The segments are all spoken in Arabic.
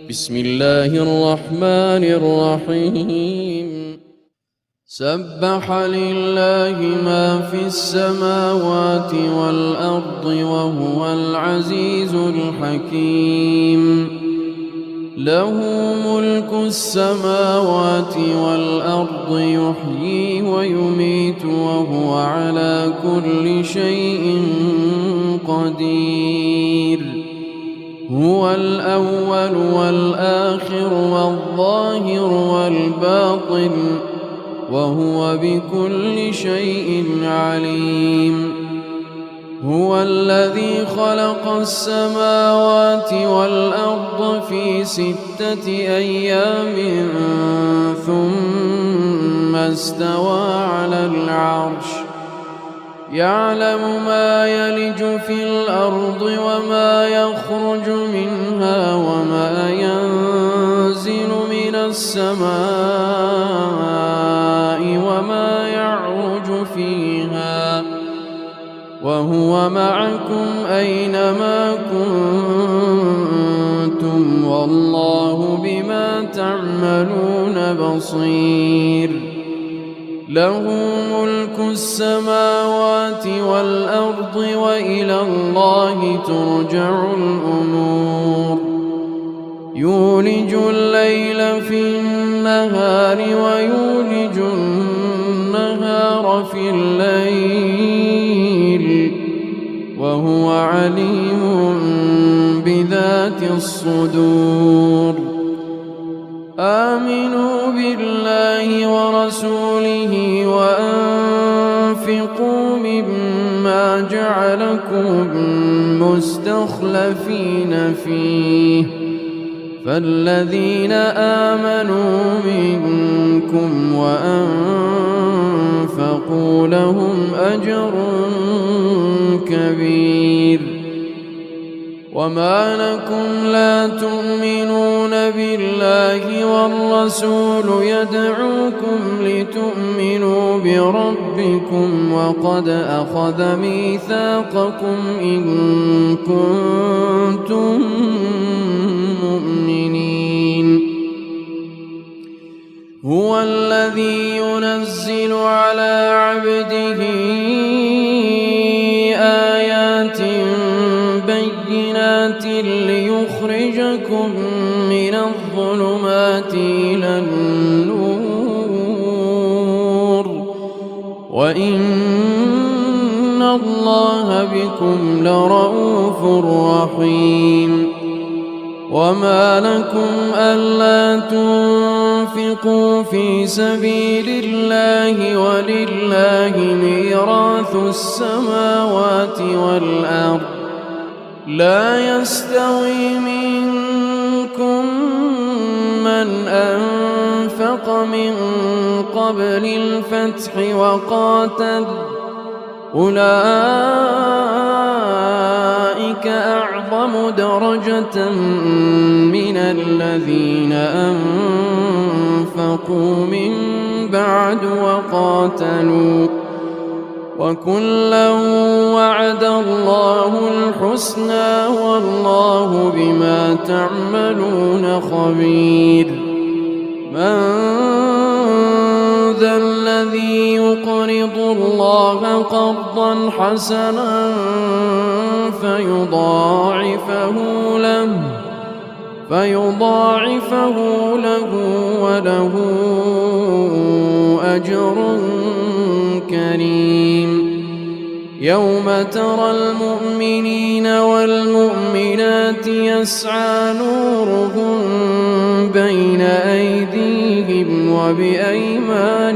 بسم الله الرحمن الرحيم سبح لله ما في السماوات والأرض وهو العزيز الحكيم له ملك السماوات والأرض يحيي ويميت وهو على كل شيء قدير هو الأول والآخر والظاهر والباطن وهو بكل شيء عليم هو الذي خلق السماوات والأرض في 6 أيام ثم استوى على العرش يعلم ما يلج في الأرض وما يخرج منها وما ينزل من السماء وما يعرج فيها وهو معكم أينما كنتم والله بما تعملون بصير له ملك السماوات والأرض وإلى الله ترجع الأمور يولج الليل في النهار ويولج النهار في الليل وهو عليم بذات الصدور آمنوا بالله ورسوله وأنفقوا مما جعلكم مستخلفين فيه فالذين آمنوا منكم وأنفقوا لهم أجر كبير وما لكم لا تؤمنون بالله والرسول يدعوكم لتؤمنوا بربكم وقد أخذ ميثاقكم إن كنتم مؤمنين هو الذي ينزل على عبده آيات بينات ليخرجكم من الظلمات إلى النور وإن الله بكم لرءوف رحيم وما لكم ألا تنفقوا في سبيل الله ولله ميراث السماوات والأرض لا يستوي منكم من أنفق من قبل الفتح وقاتل أولئك أعظم درجة من الذين أنفقوا من بعد وقاتلوا وكلا وعد الله الحسنى والله بما تعملون خبير من ذا الذي يقرض الله قرضا حسنا فيضاعفه له وله أجر كريم يوم ترى المؤمنين والمؤمنات يسعى نورهم بين أيديهم وبأيمانهم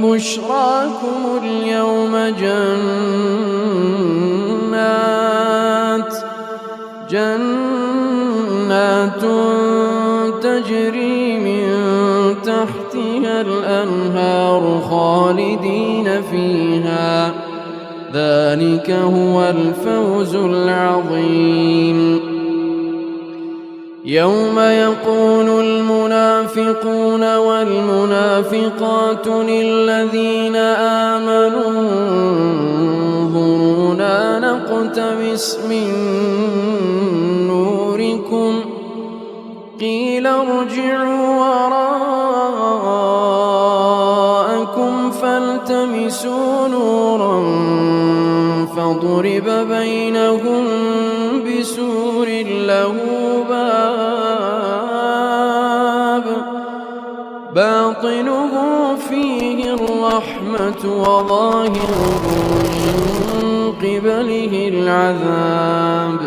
بشراكم اليوم جنات تجري من تحتها الأنهار خالدين فيها ذلك هو الفوز العظيم يوم يقول المنافقون والمنافقات للذين آمنوا انظرونا نقتبس من نوركم قيل ارجعوا وراءكم فالتمسوا نورا فضرب بينهم بسور له باب باطنه فيه الرحمة وظاهره من قبله العذاب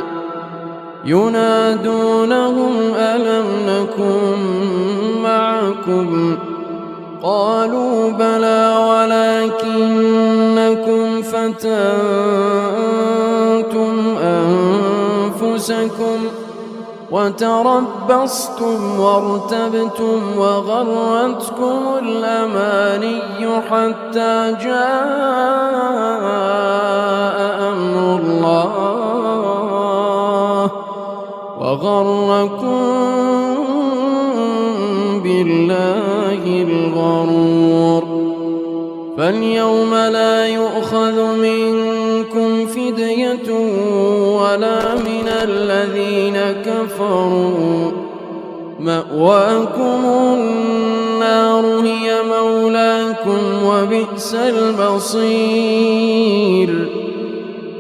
ينادونهم ألم نكن معكم قالوا بلى ولكنكم فتنتم أنفسكم وتربصتم وارتبتم وغرتكم الأماني حتى جاء أمر الله وغركم بالله الغرور فاليوم لا يؤخذ منكم فدية ولا من الذين كفروا مأواكم النار هي مولاكم وبئس المصير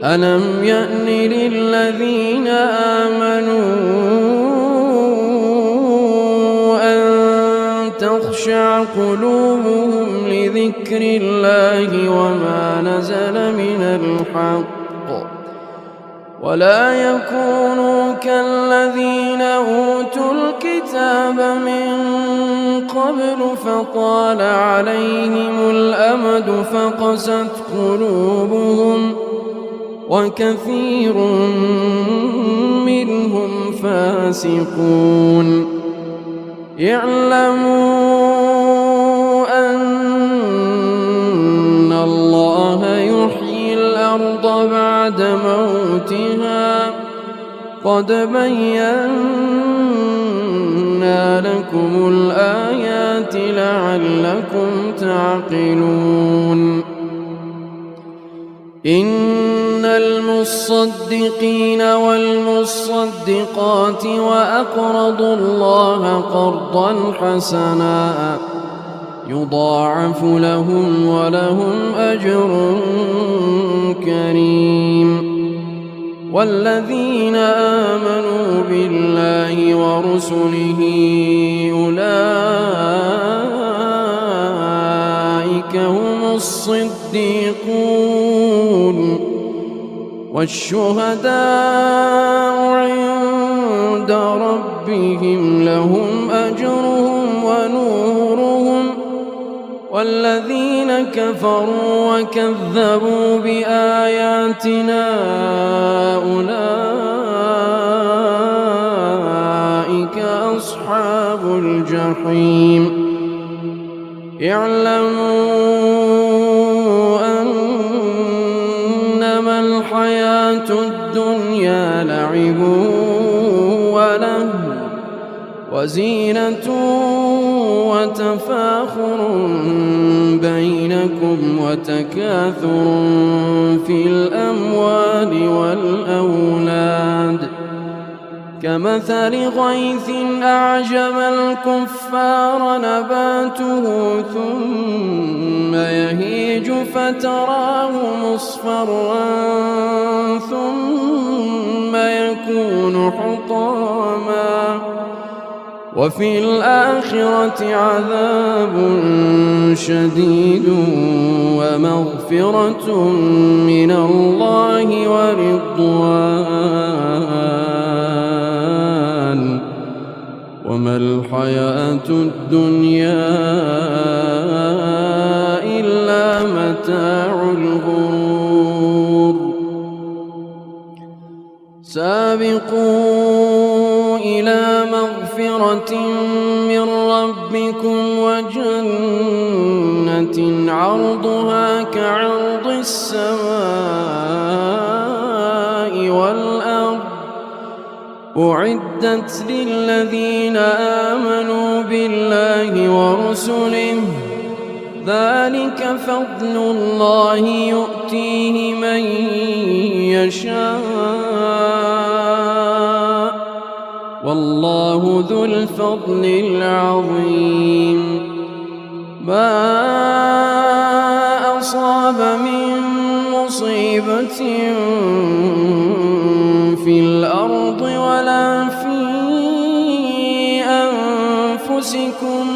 ألم يأن للذين آمنوا أن تخشع قلوبهم لذكر الله وما نزل من الحق ولا يكونوا كالذين أوتوا الكتاب من قبل فطال عليهم الأمد فقست قلوبهم وكثير منهم فاسقون اعلموا أن الله يحيي الأرض بعد موتها قد بينا لكم الآيات لعلكم تعقلون إن المصدقين والمصدقات وأقرضوا الله قرضا حسنا يضاعف لهم ولهم أجر كريم والذين آمنوا بالله ورسله أولئك هم الصديقون والشهداء عند ربهم لهم أجرهم ونورهم والذين كفروا وكذبوا بآياتنا أولئك أصحاب الجحيم اعلموا أنما الحياة الدنيا لعب وله وزينة وتفاخر بينكم وتكاثر في الأموال والأولاد كمثل غيث أعجب الكفار نباته ثم يهيج فتراه مصفرا ثم يكون حطاما وفي الآخرة عذاب شديد ومغفرة من الله ورضوان وما الحياة الدنيا إلا متاع الغرور سابقوا إلى مغفرة من ربكم وجنة عرضها كعرض السماء والأرض أعدت للذين آمنوا بالله ورسله ذلك فضل الله يؤتيه من يشاء والله ذو الفضل العظيم ما أصاب من مصيبة في الأرض ولا في أنفسكم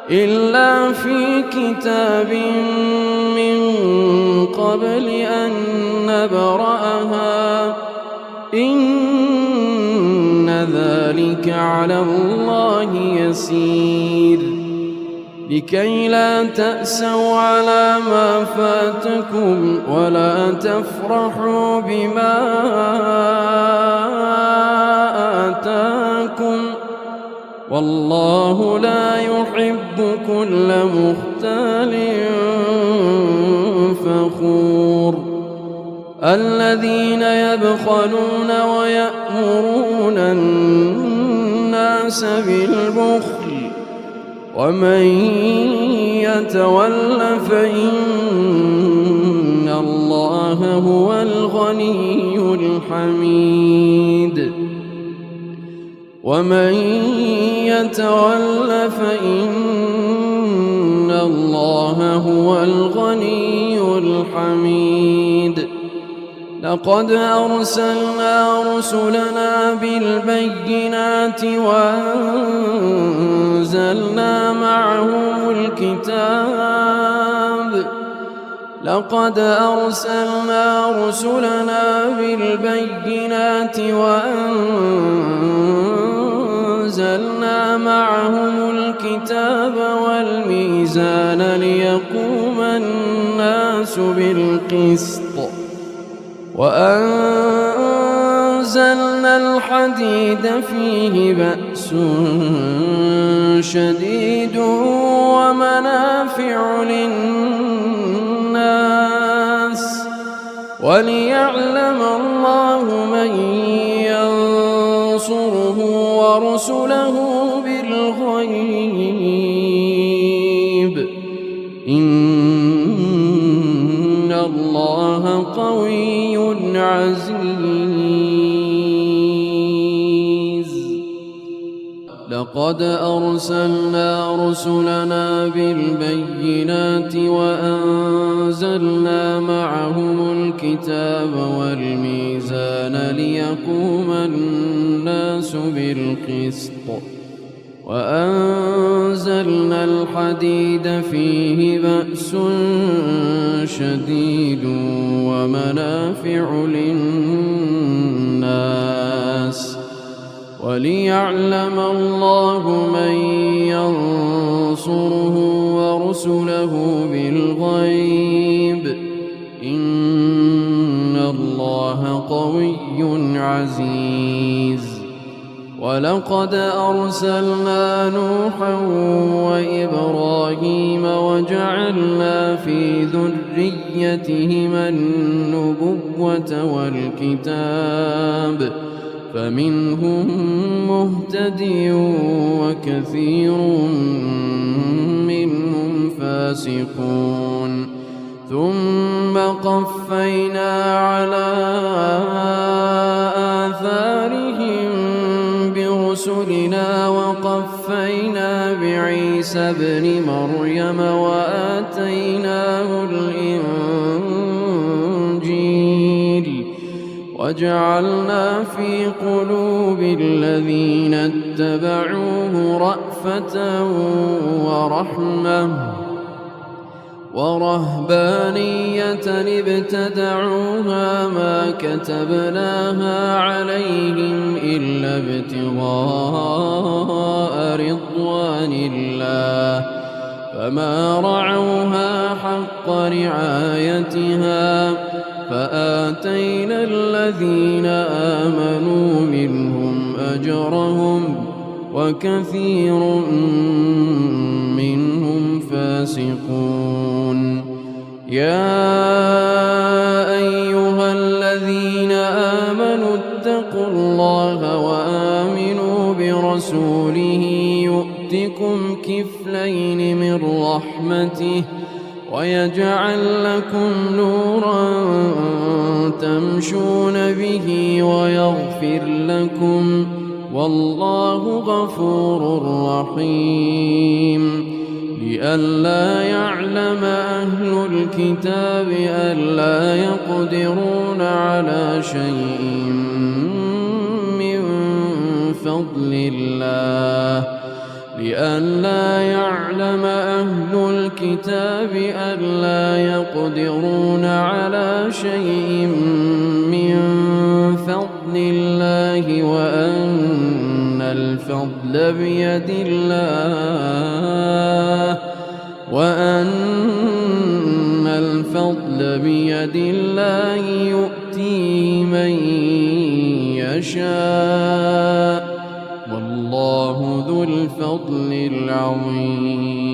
إلا في كتاب من قبل أن نبرأها إن ذلك على الله يسير لكي لا تأسوا على ما فاتكم ولا تفرحوا بما آتاكم والله لا يحب كل مختال فخور الذين يبخلون ويأمرون الناس بالبخل ومن يتول فإن الله هو الغني الحميد ومن يتول فإن الله هو الغني الحميد لقد أرسلنا رسلنا بالبينات وأنزلنا معهم الكتاب والميزان ليقوم الناس بالقسط وأنزلنا الحديد فيه بأس شديد ومنافع للناس وليعلم الله من ينصره ورسله بالغيب إن الله قوي عزيز لقد أرسلنا رسلنا بالبينات وأنزلنا معهم الكتاب والميزان ليقوم الناس بالقسط وأنزلنا الحديد فيه بأس شديد ومنافع للناس وليعلم الله من ينصره ورسله بالغيب إن الله قوي عزيز ولقد أرسلنا نوحا وإبراهيم وجعلنا في ذريتهما النبوة والكتاب فمنهم مهتدي وكثير منهم فاسقون ثم قفينا على آثارهم برسلنا وقفينا بعيسى ابن مريم وآتيناه الإنجيل وجعلنا في قلوب الذين اتبعوه رأفة ورحمة ورهبانية ابتدعوها ما كتبناها عليهم إلا ابتغاء رضوان الله فما رعوها حق رعايتها فآتينا الذين آمنوا منهم أجرهم وكثير منهم فاسقون يا أيها الذين آمنوا اتقوا يؤتكم كفلين من رحمته ويجعل لكم نورا تمشون به ويغفر لكم والله غفور رحيم لئلا يعلم أهل الكتاب ألا يقدرون على شيء من فضل الله لئلا يعلم أهل الكتاب ألا يقدرون على شيء من فضل الله وأن الفضل بيد الله يؤتيه من يشاء والله ذو الفضل العظيم.